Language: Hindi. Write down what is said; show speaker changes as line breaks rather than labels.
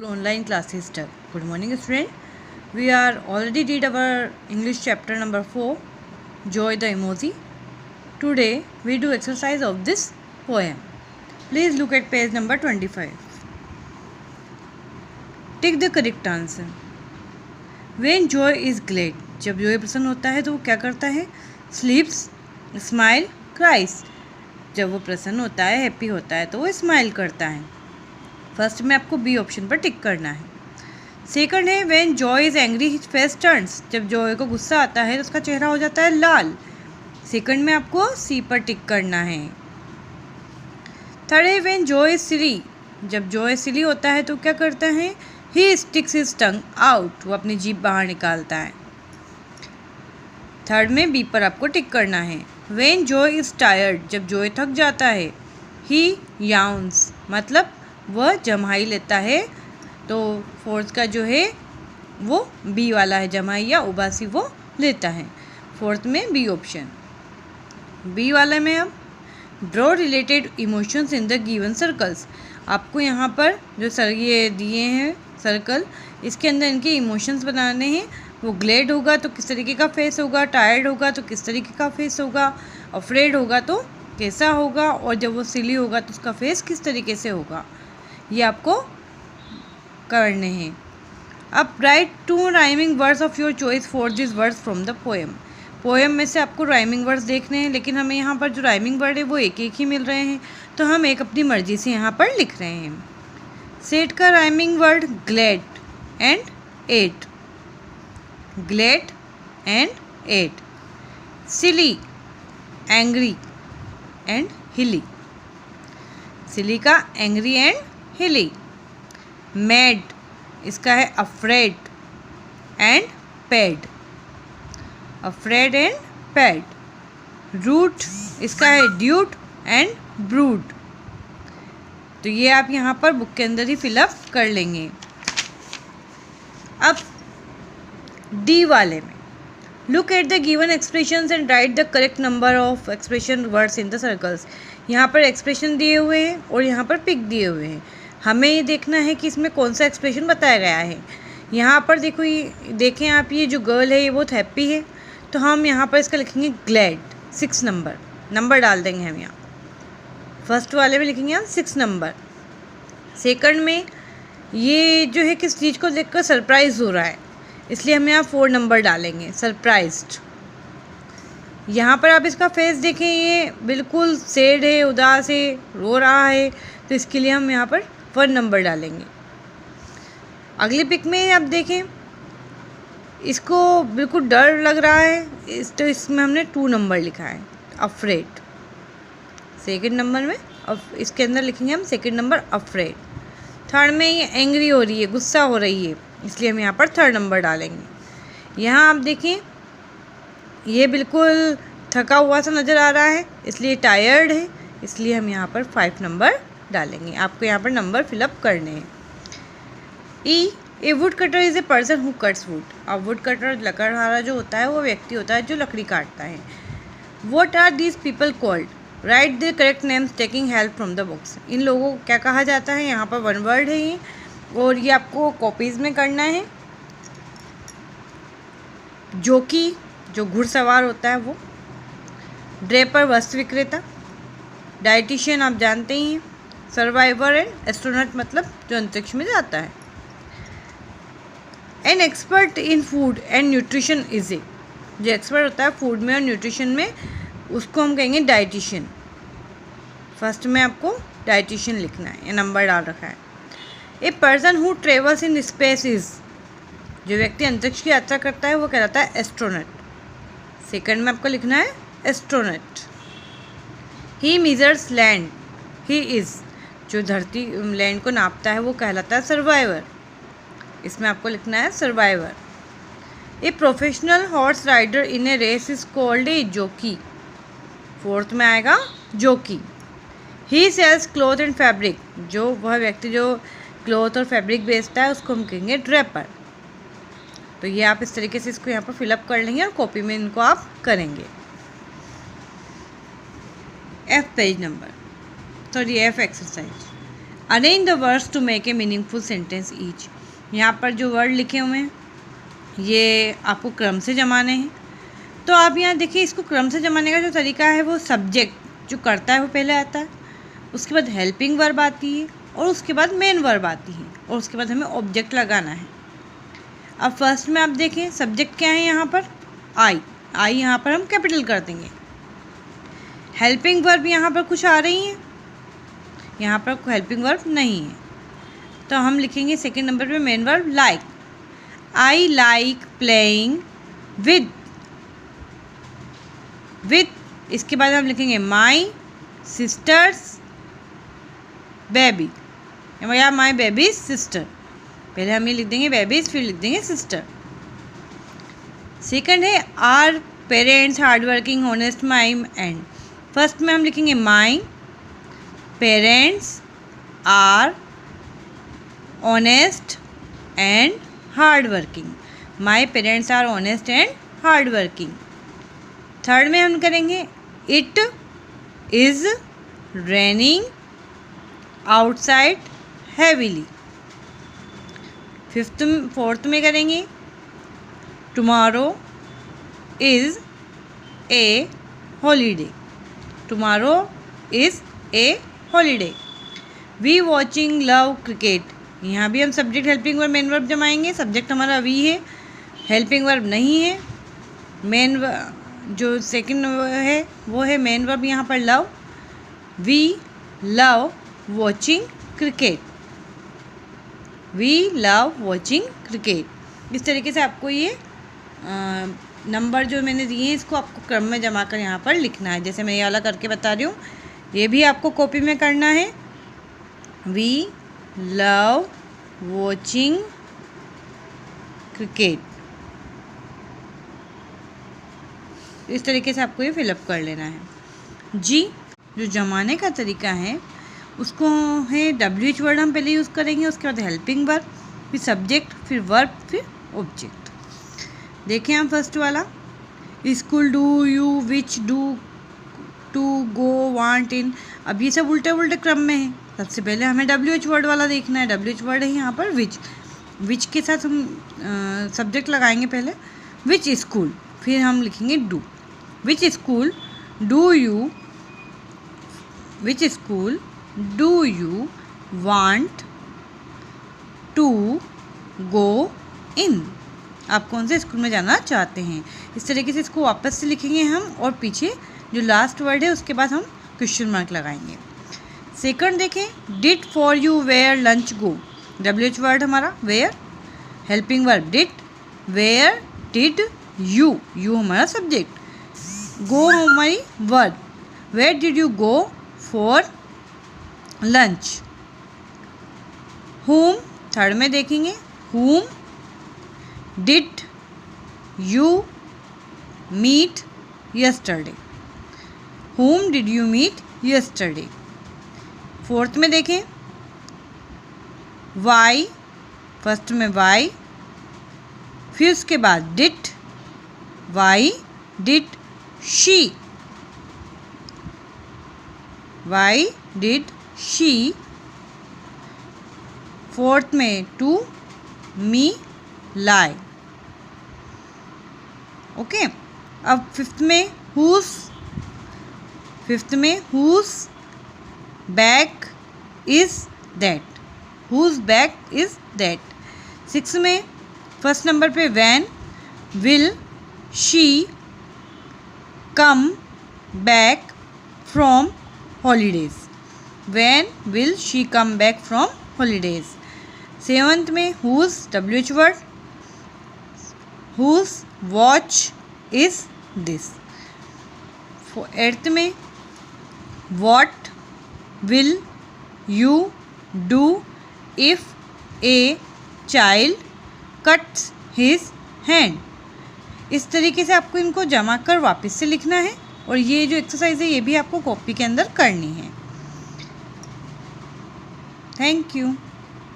Online classes start. Good morning, student. We are already did our English chapter number 4, Joy the Emoji. Today we do exercise of this poem. Please look at page number 25. Take the correct answer. When joy is glad, जब joy प्रसन्न होता है तो वो क्या करता है? Sleeps, smile, cries. जब वो प्रसन्न होता है, हैप्पी होता है तो वो स्माइल करता है. फर्स्ट में आपको बी ऑप्शन पर टिक करना है. सेकंड है when Joy is angry his face turns, जब जॉय को गुस्सा आता है तो उसका चेहरा हो जाता है लाल. सेकंड में आपको सी पर टिक करना है. थर्ड है व्हेन जॉय इज सिली, जब जॉय सिली होता है तो क्या करता है? ही स्टिक्स हिज टंग आउट, वो अपनी जीभ बाहर निकालता है. थर्ड में बी पर आपको टिक करना है. व्हेन जॉय इज टायर्ड, जब जॉय थक जाता है. ही याउन्स, मतलब वह जम्हाई लेता है. तो फोर्थ का जो है वो बी वाला है, जम्हाई या उबासी वो लेता है. फोर्थ में बी ऑप्शन. बी वाले में अब draw related emotions in the given circles. आपको यहाँ पर जो ये दिए हैं सर्कल, इसके अंदर इनके इमोशंस बनाने हैं. वो ग्लेड होगा तो किस तरीके का फेस होगा, टायर्ड होगा तो किस तरीके का फेस होगा, अफ्रेड होगा तो कैसा होगा, और जब वो सिली होगा तो उसका फेस किस तरीके से होगा, ये आपको करने हैं. अब right 2 rhyming words of your choice for this words from the poem. Poem में से आपको राइमिंग वर्ड्स देखने हैं, लेकिन हमें यहाँ पर जो राइमिंग वर्ड है वो एक एक ही मिल रहे हैं, तो हम एक अपनी मर्जी से यहाँ पर लिख रहे हैं. सेट का rhyming word glad and at, glad and at. Silly, angry and hilly. Silly का एंग्री एंड हिली. मैड, इसका है afraid and pad, afraid and pad. Root, इसका है ड्यूट एंड ब्रूड. तो ये आप यहाँ पर बुक के अंदर ही फिलअप कर लेंगे. अब डी वाले में look at the given expressions and right the correct number of expression words in the circles. यहाँ पर एक्सप्रेशन दिए हुए हैं और यहाँ पर पिक दिए हुए हैं. हमें ये देखना है कि इसमें कौन सा एक्सप्रेशन बताया गया है. यहाँ पर देखो, ये देखें आप, ये जो गर्ल है ये बहुत हैप्पी है, तो हम यहाँ पर इसका लिखेंगे ग्लैड. 6 नंबर डाल देंगे हम यहाँ. फर्स्ट वाले में लिखेंगे हम 6 नंबर. सेकंड में ये जो है किस चीज़ को देखकर सरप्राइज हो रहा है, इसलिए हम यहाँ 4 नंबर डालेंगे, सरप्राइज्ड. यहाँ पर आप इसका फेस देखें, ये बिल्कुल सैड है, उदास है, रो रहा है, तो इसके लिए हम यहाँ पर 1 नंबर डालेंगे. अगली पिक में आप देखें, इसको बिल्कुल डर लग रहा है, तो इसमें हमने 2 नंबर लिखा है, अफ्रेड. सेकंड नंबर में इसके अंदर लिखेंगे हम सेकंड नंबर अफ्रेड. थर्ड में ये एंग्री हो रही है, गुस्सा हो रही है, इसलिए हम यहाँ पर 3rd नंबर डालेंगे. यहाँ आप देखें, ये बिल्कुल थका हुआ सा नज़र आ रहा है, इसलिए टायर्ड है, इसलिए हम यहाँ पर 5 नंबर डालेंगे. आपको यहाँ पर नंबर फिलअप करने हैं. E, a wood cutter is a person who cuts wood. अब वुड कटर, लकड़हारा जो होता है वो व्यक्ति होता है जो लकड़ी काटता है. What are these people called, write the correct names taking help from the books. इन लोगों को क्या कहा जाता है? यहाँ पर 1 वर्ड है ये, और ये आपको कॉपीज़ में करना है. जोकी, जो घुड़सवार होता है वो. ड्रेपर, वस्त्र विक्रेता. डाइटिशियन, आप जानते ही हैं. सर्वाइवर एंड एस्ट्रोनॉट, मतलब जो अंतरिक्ष में जाता है. An expert in food and nutrition is a, जो एक्सपर्ट होता है फूड में और न्यूट्रिशन में, उसको हम कहेंगे डाइटिशियन. फर्स्ट में आपको डाइटिशियन लिखना है, ये नंबर डाल रखा है. ए person who travels in space is, जो व्यक्ति अंतरिक्ष की यात्रा करता है वो कहलाता है एस्ट्रोनॉट. सेकंड में आपको लिखना है astronaut. He measures land, he is, जो धरती लैंड को नापता है वो कहलाता है सर्वाइवर. इसमें आपको लिखना है survivor. A professional horse rider in a race is called a jockey. Fourth में आएगा jockey. He sells cloth and fabric, जो वह व्यक्ति जो क्लॉथ और फैब्रिक बेचता है उसको हम कहेंगे ड्रेपर. तो ये आप इस तरीके से इसको यहाँ पर फिलअप कर लेंगे और कॉपी में इनको आप करेंगे. F page number, sorry F exercise. Arrange the words to make a meaningful sentence each. यहाँ पर जो वर्ड लिखे हुए हैं ये आपको क्रम से जमाने हैं। तो आप यहाँ देखिए, इसको क्रम से जमाने का जो तरीका है वो सब्जेक्ट जो करता है वो पहले आता है, उसके बाद हेल्पिंग वर्ब आती है और उसके बाद मेन वर्ब आती है और उसके बाद हमें ऑब्जेक्ट लगाना है। अब फर्स्ट में आप देखें सब्जेक्ट क्या है यहाँ पर, आई यहाँ पर हम कैपिटल कर देंगे। हेल्पिंग वर्ब यहाँ पर कुछ आ रही हैं, यहाँ पर हेल्पिंग वर्ब नहीं है, तो हम लिखेंगे सेकंड नंबर पे main verb like. I like playing with, इसके बाद हम लिखेंगे माई सिस्टर्स बेबी या माई बेबी सिस्टर। पहले हम ये लिख देंगे बेबीज, फिर लिख देंगे सिस्टर। सेकंड है are parents hard working honest my and. First में हम लिखेंगे my parents are honest and hard working. My parents are honest and hard working. Third में हम करेंगे it is raining outside heavily. Fourth में करेंगे tomorrow is a holiday. Tomorrow is a holiday. We watching love cricket. यहाँ भी हम subject helping verb main verb जमाएंगे। सब्जेक्ट हमारा वी है, हेल्पिंग वर्ब नहीं है। मेन जो सेकंड है वो है मेन वर्ब यहाँ पर love. We love watching cricket. We love watching cricket. इस तरीके से आपको ये नंबर जो मैंने दिए हैं इसको आपको क्रम में जमा कर यहाँ पर लिखना है। जैसे मैं ये वाला करके बता रही हूँ, ये भी आपको कॉपी में करना है। We love watching cricket. इस तरीके से आपको ये फिलअप कर लेना है। जी जो जमाने का तरीका है उसको है WH वर्ड हम पहले यूज़ करेंगे, उसके बाद हेल्पिंग वर्ब, फिर सब्जेक्ट, फिर वर्ब, फिर ऑब्जेक्ट। देखें हम फर्स्ट वाला, school, do, you, which, do, to, go, want, in. अब ये सब उल्टे उल्टे क्रम में है। सबसे पहले हमें WH वर्ड वाला देखना है। WH वर्ड है यहाँ पर विच के साथ हम सब्जेक्ट लगाएंगे पहले, विच स्कूल, फिर हम लिखेंगे do. Which school do you, which school do you want to go in. आप कौन से स्कूल में जाना चाहते हैं। इस तरीके से इसको वापस से लिखेंगे हम और पीछे जो लास्ट वर्ड है उसके बाद हम क्वेश्चन मार्क लगाएंगे। सेकंड देखें, did for you where lunch go. WH word हमारा where, helping verb did, where did you, you हमारा सब्जेक्ट, गो हमारी verb, where did you go for lunch. whom third में देखेंगे, whom did you meet yesterday, whom did you meet yesterday। Fourth में देखें why, फर्स्ट में why, फिर उसके बाद did, why did she, why did she। Fourth में to me lie। ओके, अब फिफ्थ में whose, फिफ्थ में whose bag is that, whose bag is that। Six में फर्स्ट नंबर पे when will she come back from holidays, when will she come back from holidays। Seventh में whose WH word, whose watch is this। Eighth में what will you do if a child cuts his hand। इस तरीके से आपको इनको जमा कर वापस से लिखना है और ये जो एक्सरसाइज है ये भी आपको कॉपी के अंदर करनी है। Thank you.